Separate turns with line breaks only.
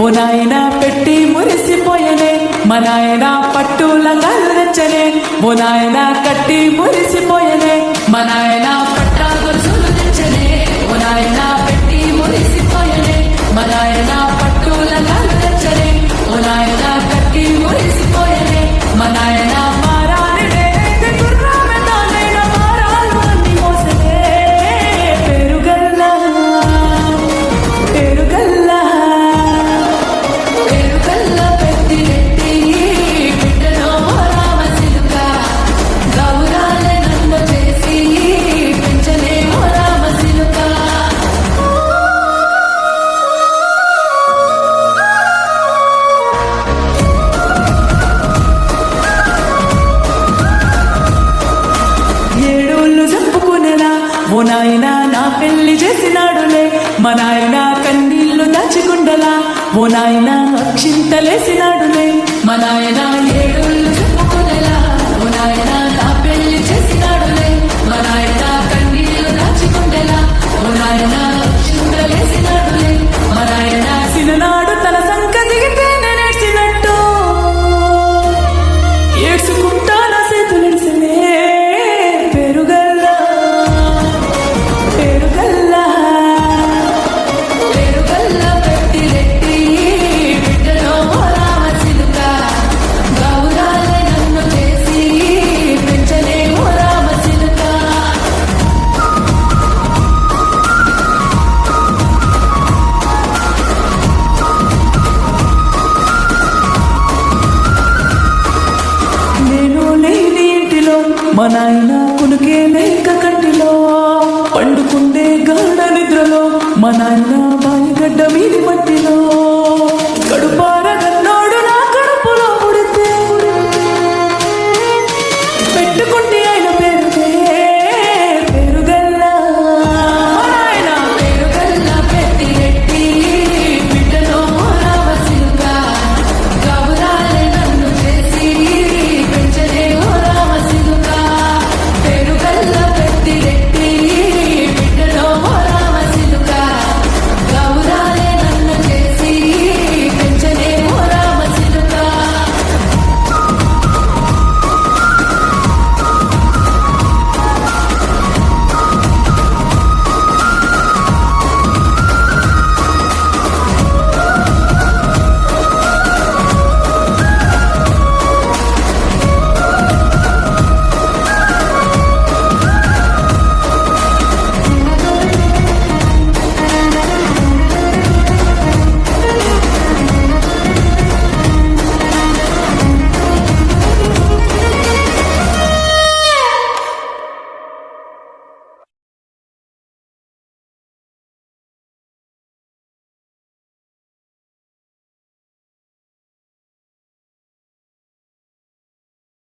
ఓ నాయన పెట్టి మురిసిపోయనే మా నాయన పట్టు లంగాలు తెచ్చనే ఓ నాయన కట్టి మురిసిపోయనే మా నాయన పట్టా గొలుసులు తెచ్చనే ఓ నాయన పెట్టి మురిసిపోయనే మా నాయన పట్టు లంగాలు తెచ్చనే ఓ నాయన కట్టి మురిసిపోయనే మా నాయన మారాలిడే గుర్రామె నాయన మారాలు అన్ని మోసనే పేరుగల్లా పేరుగల్లా పేరుగల్లా పెట్టి నెట్టి బిడ్డలో రామ సిలుక గౌరాలే నన్ను చేసి పెంచనే ఓ రామ సిలుక ఏడోళ్ళు చెప్పుకునేలా ఓ నాయన నా పెళ్లి చేసినాడులే మా నాయన కన్నీళ్లు దాచుకుండలా ఓ నాయన అక్షింతలేసినాడులే మా నాయన ఏడోళ్ళు చెప్పుకునేలా ఓ నాయన నా పెళ్లి చేసినాడులే మా నాయన కన్నీళ్లు దాచుకుండలా ఓ నాయన అక్షింతలేసినాడులే మా నాయన సిననాడు తన సంకతికి తేనె నేర్చినట్టు ఏడ్చుకుంటా నా చేతులెడిసినే పేరుగల్లా పేరుగల్లా పేరుగల్లా పెట్టి రెట్టి బిడ్డలో రామ చిలుక గౌరాలే నన్ను చేసి పెంచలే ఓ రామ చిలుక నేను లేని ఇంటిలో మా నాయన కునుకే లేక కంటిలో పండుకుండే గాఢ నిద్రలో మా నాయన బాయిగడ్డ మీది మట్టి